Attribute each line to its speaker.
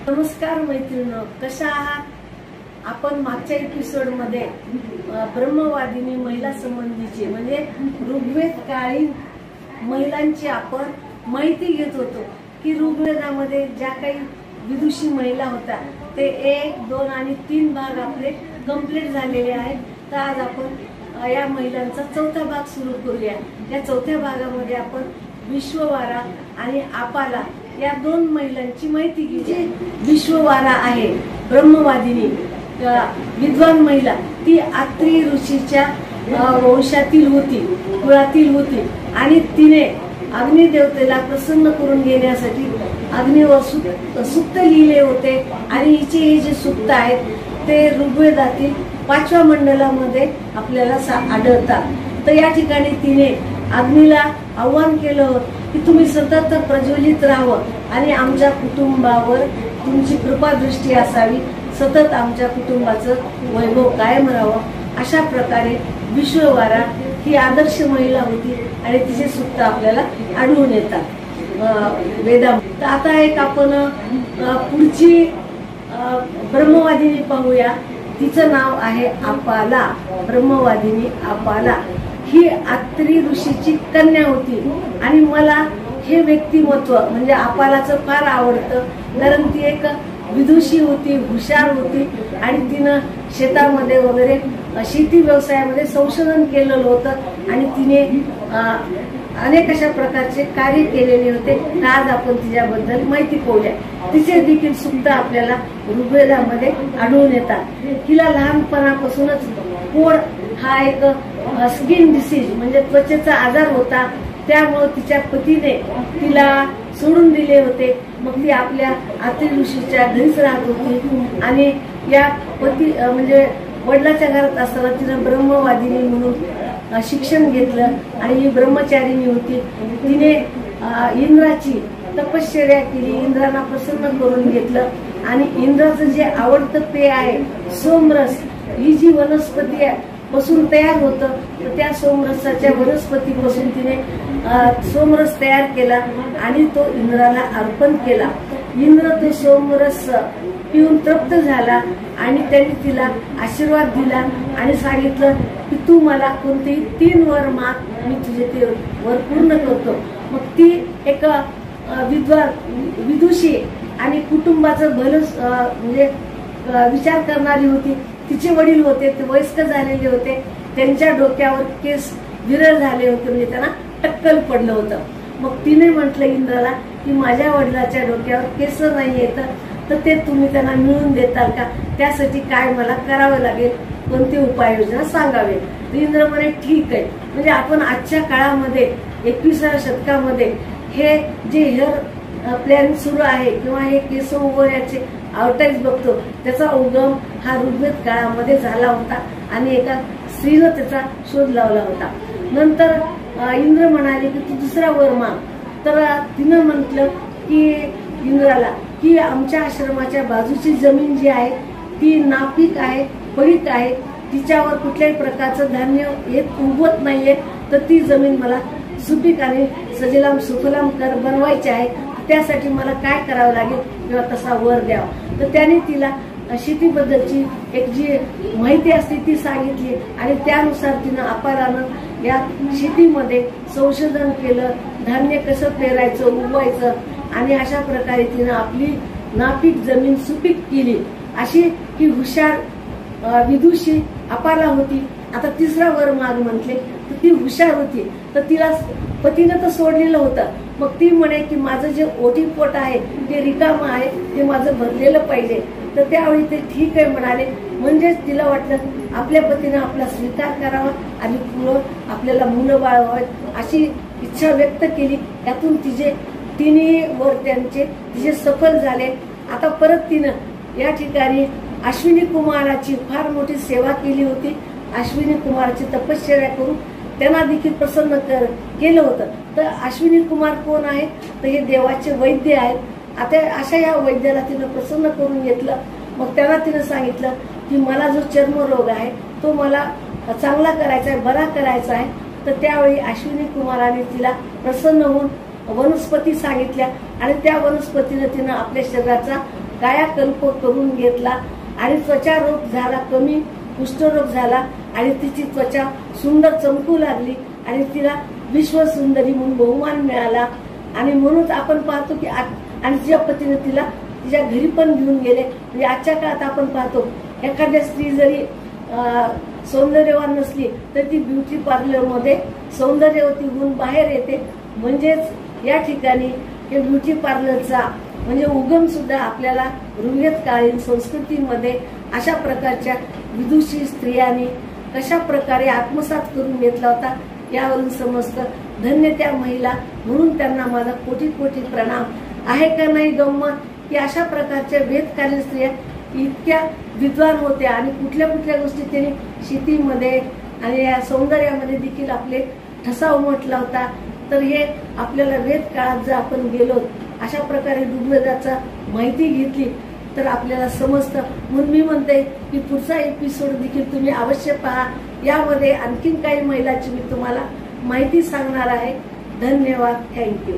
Speaker 1: नमस्कार मैत्रिणींनो, कशा आहात आपण? मागच्या एपिसोड मध्ये ब्रह्मवादिनी महिला संबंधीची म्हणजे ऋग्वेदकालीन महिलांची आपण माहिती घेत होतो की ऋग्वेदामध्ये ज्या काही विदुषी महिला होत्या ते 1, 2 आणि 3 भाग आपले कंप्लीट झालेले आहेत. तर आज आपण या महिलांचा चौथा भाग सुरू करूया. या चौथ्या भागामध्ये आपण विश्ववारा आणि आपाला या 2 महिलांची माहिती घेऊ. विश्ववारा आहे ब्रह्मवादिनी विद्वान महिला, ती आत्री ऋषीच्या वंशातील होती, कुळातील होती आणि तिने अग्निदेवतेला प्रसन्न करून घेण्यासाठी अग्नीवर सुक्त लिहिले होते. आणि हिचे हे जे सुक्त आहेत ते ऋग्वेदातील 5व्या मंडलामध्ये आपल्याला आढळतात. तर या ठिकाणी तिने अग्नीला आव्हान केलं की तुम्ही सतत प्रज्वलित राहावं आणि आमच्या कुटुंबावर तुमची कृपादृष्टी असावी, सतत आमच्या कुटुंबाचं वैभव कायम राहावं. अशा प्रकारे विश्ववारा ही आदर्श महिला होती आणि तिचे सुक्त आपल्याला आढळून येतात वेदामध्ये. तर आता एक आपण पुढची ब्रह्मवादिनी पाहूया. तिचं नाव आहे आपाला. ब्रह्मवादिनी आपाला ही आत्री ऋषीची कन्या होती आणि मला हे व्यक्तिमत्व म्हणजे आपालाचं फार आवडतं, कारण ती एक विदुषी होती, हुशार होती आणि तिनं शेतामध्ये वगैरे शेती व्यवसायामध्ये संशोधन केलेलं होतं आणि तिने अनेक अशा प्रकारचे कार्य केलेले होते. आज आपण तिच्याबद्दल माहिती पाहूया. तिचे देखील सुद्धा आपल्याला ऋग्वेदामध्ये आढळून येतात. तिला लहानपणापासूनच पोड हा एक स्किन डिसीज म्हणजे त्वचेचा आजार होता, त्यामुळे तिच्या पतीने तिला सोडून दिले होते. मग ती आपल्या आत्री ऋषीच्या घरीच राहत होती आणि या पती म्हणजे वडिलाच्या घरात असताना तिनं ब्रह्मवादिनी म्हणून शिक्षण घेतलं आणि ही ब्रह्मचारिणी होती. तिने इंद्राची तपश्चर्या केली, इंद्रांना प्रसन्न करून घेतलं आणि इंद्राचं जे आवडतं पेय आहे सोमरस, ही जी वनस्पती आहे पासून तयार होतं, तर त्या सोमरसाच्या वनस्पतीपासून तिने सोमरस तयार केला आणि तो इंद्राला अर्पण केला. इंद्र तो सोमरस पिऊन तृप्त झाला आणि त्यांनी तिला आशीर्वाद दिला आणि सांगितलं की तू मला कोणतेही 3 वर माग, मी तुझे ते वर पूर्ण करतो. मग ती एक विदुषी आणि कुटुंबाचं भलं म्हणजे विचार करणारी होती. तिचे वडील होते ते वयस्क झालेले होते, त्यांच्या डोक्यावर केस विरळ झाले होते म्हणजे त्यांना टक्कल पडलं होतं. मग तिने म्हटलं इंद्राला की माझ्या वडिलाच्या डोक्यावर केस नाही येत, तर ते तुम्ही त्यांना मिळवून देताल का? त्यासाठी काय मला करावं लागेल, कोणती उपाययोजना सांगावे? इंद्र म्हणे ठीक आहे. म्हणजे आपण आजच्या काळामध्ये 21व्या शतकामध्ये हे जे हेअर प्लॅन सुरू आहे किंवा हे केस उगवण्याचे ॲडव्हर्टाईज बघतो, त्याचा उगम हा ऋग्वेद काळामध्ये झाला होता आणि एका स्त्रीनं त्याचा शोध लावला होता. नंतर इंद्र म्हणाले की तू दुसरा वर माग. तर तिनं म्हटलं की इंद्राला की आमच्या आश्रमाच्या बाजूची जमीन जी आहे ती नापीक आहे, पडीक आहे, तिच्यावर कुठल्याही प्रकारचं धान्य उगवत नाहीये, तर ती जमीन मला सुपीक आणि सजलाम सुफलाम बनवायची आहे. त्यासाठी मला काय करावं लागेल किंवा तसा वर द्यावा. तर त्याने तिला शेतीबद्दलची एक जी माहिती असते ती सांगितली आणि त्यानुसार तिनं आपालानं या शेतीमध्ये संशोधन केलं, धान्य कसं पेरायचं, उगवायचं आणि अशा प्रकारे तिनं आपली नापीक जमीन सुपीक केली. अशी ही हुशार विदुषी आपाला होती. आता तिसरा वर माग म्हटले तर ती हुशार होती, तर तिला पतीनं तर सोडलेलं होतं. मग ती म्हणे की माझं जे ओटीपोट आहे ते रिकामं आहे, ते माझं भरलेलं पाहिजे. तर त्यावेळी ते ठीक आहे म्हणाले. म्हणजेच तिला वाटलं आपल्या पतीनं आपला स्वीकार करावा आणि पुढं आपल्याला मुलं बाळ व्हावेत अशी इच्छा व्यक्त केली. त्यातून तिन्ही वर तिचे सफल झाले. आता परत तिनं या ठिकाणी अश्विनी कुमाराची फार मोठी सेवा केली होती. अश्विनी कुमाराची तपश्चर्या करून त्यांना देखील प्रसन्न केलं होतं. तर अश्विनी कुमार कोण आहे? तर हे देवाचे वैद्य आहेत. आता अशा या वैद्याला तिनं प्रसन्न करून घेतलं. मग त्यांना तिनं सांगितलं की मला जो चर्मरोग आहे तो मला चांगला करायचा आहे, बरा करायचा आहे. तर त्यावेळी अश्विनी कुमाराने तिला प्रसन्न होऊन वनस्पती सांगितल्या आणि त्या वनस्पतीने तिनं आपल्या शरीराचा कायाकल्प करून घेतला आणि त्वचा रोग झाला कमी, कुष्ठरोग झाला आणि तिची त्वचा सुंदर चमकू लागली आणि तिला विश्वसुंदरी म्हणून बहुमान मिळाला. आणि म्हणून आपण पाहतो की आणि तिच्या पतीने तिला तिच्या घरी पण घेऊन गेले. म्हणजे आजच्या काळात आपण पाहतो एखाद्या स्त्री जरी सौंदर्यवान नसली तर ती ब्युटी पार्लर मध्ये सौंदर्यवती होऊन बाहेर येते. म्हणजेच या ठिकाणी हे ब्युटी पार्लरचा म्हणजे उगम सुद्धा आपल्याला ऋग्वेदकालीन संस्कृतीमध्ये अशा प्रकारच्या विदुषी स्त्रियांनी कशा प्रकारे आत्मसात करून घेतला होता यावरून समजतं. धन्य त्या महिला, म्हणून त्यांना माझा कोटी कोटी प्रणाम. आहे का नाही गंमत की अशा प्रकारच्या वेदकालीन स्त्रिया इतक्या विद्वान होत्या आणि कुठल्या कुठल्या गोष्टी त्यांनी शेतीमध्ये आणि या सौंदर्यामध्ये देखील आपले ठसा उमटला होता. तर हे आपल्याला वेद काळात जर आपण गेलो अशा प्रकारे ऋग्वेदाचा माहिती घेतली तर आपल्याला समजतं. म्हणून मी म्हणते की पुढचा एपिसोड देखील तुम्ही अवश्य पहा. यामध्ये आणखीन काही महिलांची मी तुम्हाला माहिती सांगणार आहे. धन्यवाद. थँक्यू.